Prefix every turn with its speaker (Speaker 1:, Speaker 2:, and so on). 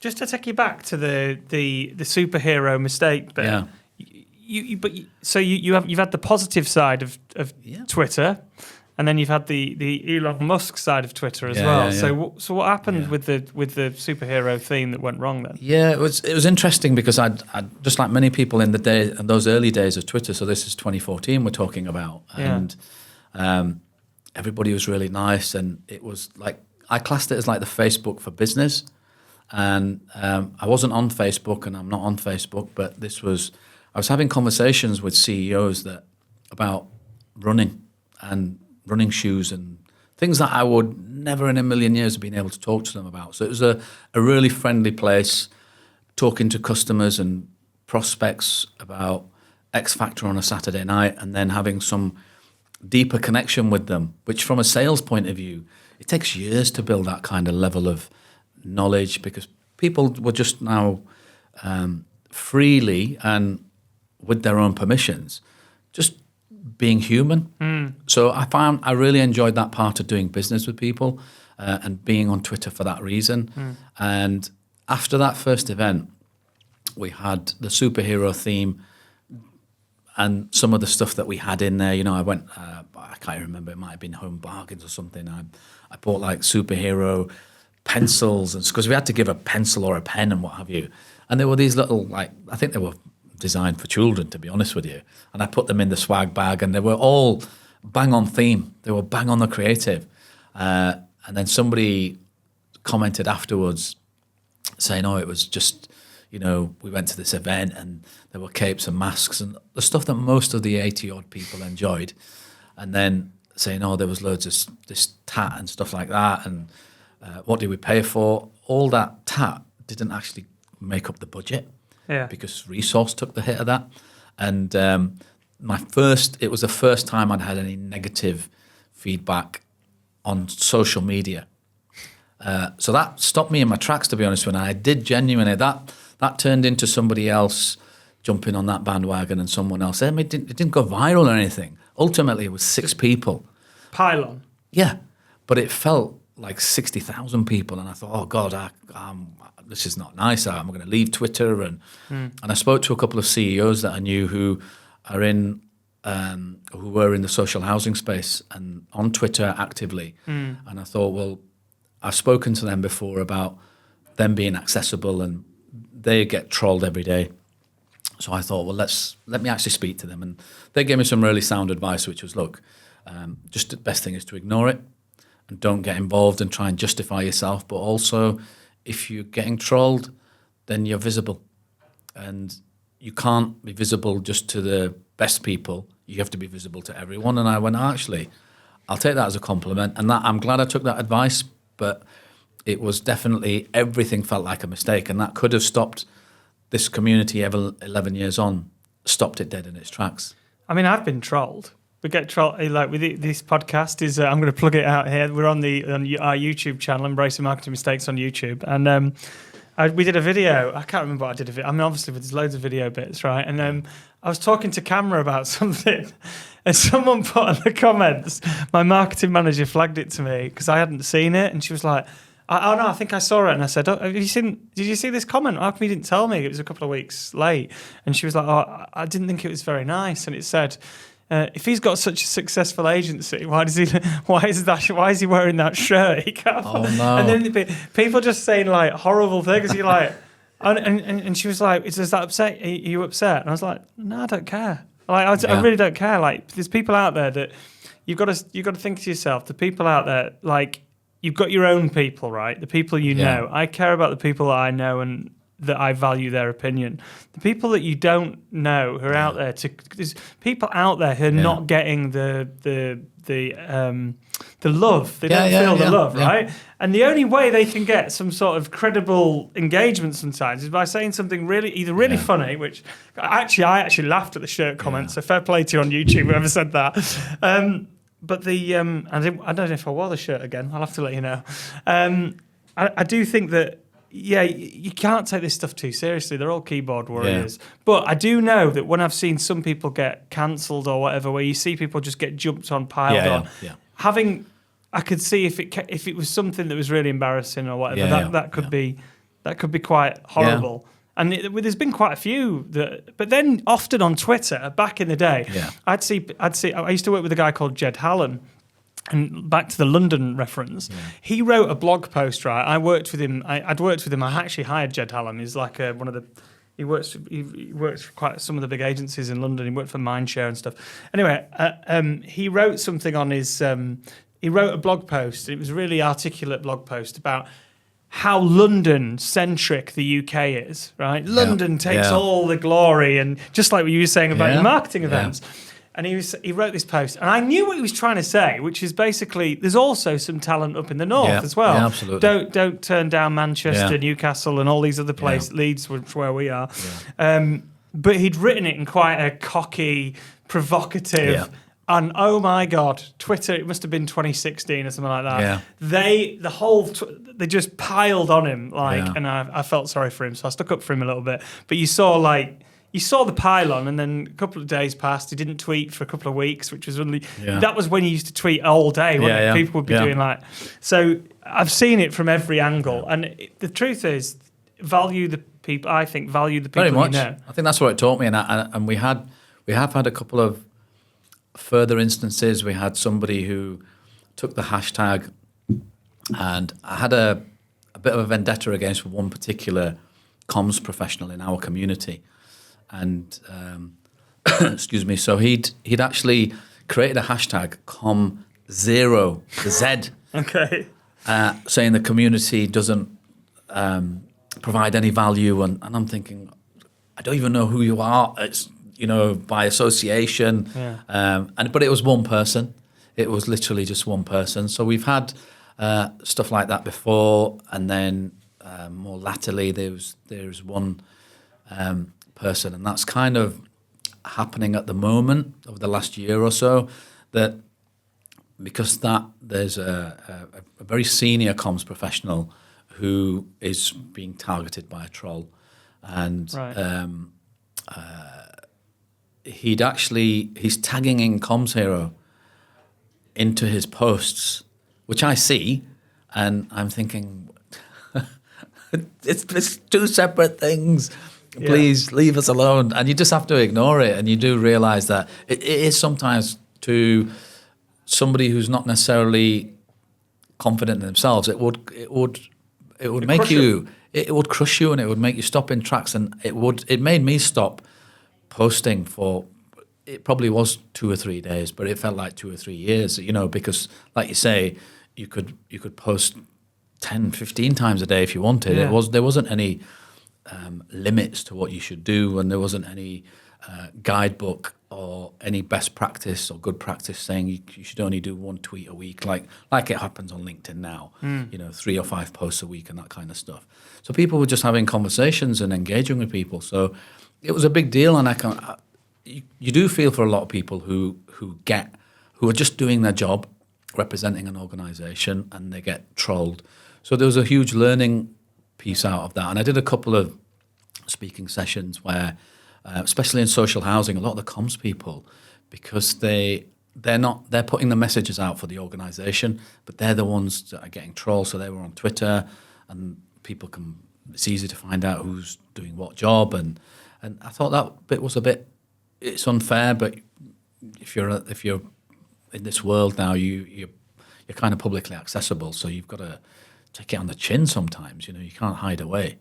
Speaker 1: Just to take you back to the superhero mistake bit.
Speaker 2: Yeah.
Speaker 1: You've had the positive side of Twitter, and then you've had the Elon Musk side of Twitter as well. So what happened with the superhero theme that went wrong then?
Speaker 2: Yeah, it was interesting because I'd just like many people in those early days of Twitter. So this is 2014 we're talking about, and everybody was really nice, and it was like I classed it as like the Facebook for business. And I wasn't on Facebook, and I'm not on Facebook, but I was having conversations with CEOs about running and running shoes and things that I would never in a million years have been able to talk to them about. So it was a really friendly place, talking to customers and prospects about X Factor on a Saturday night, and then having some deeper connection with them, which from a sales point of view, it takes years to build that kind of level of knowledge, because people were just now freely and with their own permissions just being human. So I really enjoyed that part of doing business with people and being on Twitter for that reason. And after that first event, we had the superhero theme and some of the stuff that we had in there. I went, I can't remember, it might have been Home Bargains or something. I bought like superhero pencils, and because we had to give a pencil or a pen and what have you, and there were these little, like, I think they were designed for children, to be honest with you, and I put them in the swag bag, and they were all bang on theme, they were bang on the creative, and then somebody commented afterwards saying, it was just, we went to this event and there were capes and masks and the stuff that most of the 80 odd people enjoyed, and then saying, there was loads of this tat and stuff like that, and what did we pay for? All that tat didn't actually make up the budget, because resource took the hit of that. And it was the first time I'd had any negative feedback on social media. So that stopped me in my tracks, to be honest. When I did genuinely, that turned into somebody else jumping on that bandwagon, and someone else. It didn't go viral or anything. Ultimately, it was 6 people. Pylon. Yeah, but it felt like 60,000 people, and I thought, oh God, this is not nice. I'm going to leave Twitter, and I spoke to a couple of CEOs that I knew who were in the social housing space and on Twitter actively, and I thought, well, I've spoken to them before about them being accessible, and they get trolled every day. So I thought, well, let me actually speak to them, and they gave me some really sound advice, which was, look, just the best thing is to ignore it. And don't get involved and try and justify yourself. But also, if you're getting trolled, then you're visible. And you can't be visible just to the best people. You have to be visible to everyone. And I went, actually, I'll take that as a compliment. And I'm glad I took that advice. But it was definitely, everything felt like a mistake. And that could have stopped this community 11 years on, stopped it dead in its tracks.
Speaker 1: I mean, I've been trolled. We get trolled, like with this podcast is, I'm going to plug it out here. We're on our YouTube channel, Embracing Marketing Mistakes on YouTube. And we did a video. I can't remember what I did. I mean, obviously, there's loads of video bits, right? And I was talking to camera about something, and someone put in the comments, my marketing manager flagged it to me because I hadn't seen it. And she was like, oh no, I think I saw it. And I said, did you see this comment? How come you didn't tell me? It was a couple of weeks late. And she was like, I didn't think it was very nice. And it said, if he's got such a successful agency, why is he wearing that shirt? He can't.
Speaker 2: Oh no!
Speaker 1: And then people just saying like horrible things. You're like, and she was like, "Does that upset? Are you upset?" And I was like, "No, I don't care. Like, I really don't care. Like, there's people out there that you've got to think to yourself. The people out there, like, you've got your own people, right? The people you know. I care about the people that I know and that I value their opinion. The people that you don't know who are out there, there's people out there who are not getting the love. They don't feel the love, right? And the only way they can get some sort of credible engagement sometimes is by saying something really funny, which I actually laughed at the shirt comment, so fair play to you on YouTube, whoever said that. But I don't know if I wore the shirt again. I'll have to let you know. I do think that, you can't take this stuff too seriously. They're all keyboard warriors. Yeah. But I do know that when I've seen some people get cancelled or whatever, where you see people just get jumped on, piled on, I could see if it was something that was really embarrassing or whatever, that could be That could be quite horrible. And there's been quite a few but then often on Twitter back in the day, I'd see. I used to work with a guy called Jed Hallen, and back to the London reference, he wrote a blog post. Right, I worked with him. I'd worked with him. I actually hired Jed Hallen. He's like one of the. He works for quite some of the big agencies in London. He worked for Mindshare and stuff. Anyway, he wrote something on his. He wrote a blog post. It was a really articulate blog post about how London-centric the UK is, right? London takes all the glory, and just like what you were saying about your marketing events. And he wrote this post, and I knew what he was trying to say, which is basically there's also some talent up in the north as well.
Speaker 2: Yeah, absolutely.
Speaker 1: Don't turn down Manchester, Newcastle, and all these other places. Leeds, which where we are. Yeah. But he'd written it in quite a cocky, provocative. And oh my God, Twitter, it must have been 2016 or something like that.
Speaker 2: Yeah.
Speaker 1: They just piled on him, and I felt sorry for him, so I stuck up for him a little bit. But you saw the pile-on, and then a couple of days passed. He didn't tweet for a couple of weeks, which was only that was when he used to tweet all day. People would be doing so. I've seen it from every angle, and the truth is, value the people. I think value the people.
Speaker 2: Very much.
Speaker 1: You know.
Speaker 2: I think that's what it taught me, and we have had a couple of further instances. We had somebody who took the hashtag, and I had a bit of a vendetta against one particular comms professional in our community. And excuse me, so he'd actually created a hashtag com0 Z, saying the community doesn't provide any value, and I'm thinking, I don't even know who you are. It's by association, but it was one person. It was literally just one person. So we've had stuff like that before, and then more latterly there's one. Person, and that's kind of happening at the moment over the last year or so, that because there's a very senior comms professional who is being targeted by a troll, and he's tagging in Comms Hero into his posts, which I see, and I'm thinking it's two separate things. Please leave us alone. And you just have to ignore it. And you do realise that it is sometimes to somebody who's not necessarily confident in themselves. It would make you. It would crush you, and it would make you stop in tracks. And it made me stop posting for. It probably was 2 or 3 days, but it felt like 2 or 3 years. Because like you say, you could post 10, 15 times a day if you wanted. There wasn't any. Limits to what you should do, and there wasn't any guidebook or any best practice or good practice saying you should only do one tweet a week, like it happens on LinkedIn now. 3 or 5 posts a week and that kind of stuff. So people were just having conversations and engaging with people. So it was a big deal, and you do feel for a lot of people who are just doing their job, representing an organisation, and they get trolled. So there was a huge learning piece out of that, and I did a couple of speaking sessions where, especially in social housing, a lot of the comms people, because they're putting the messages out for the organisation, but they're the ones that are getting trolled. So they were on Twitter, and it's easy to find out who's doing what job, and I thought that bit was it's unfair, but if you're in this world now, you're kind of publicly accessible, so you've got to take it on the chin sometimes. You can't hide away.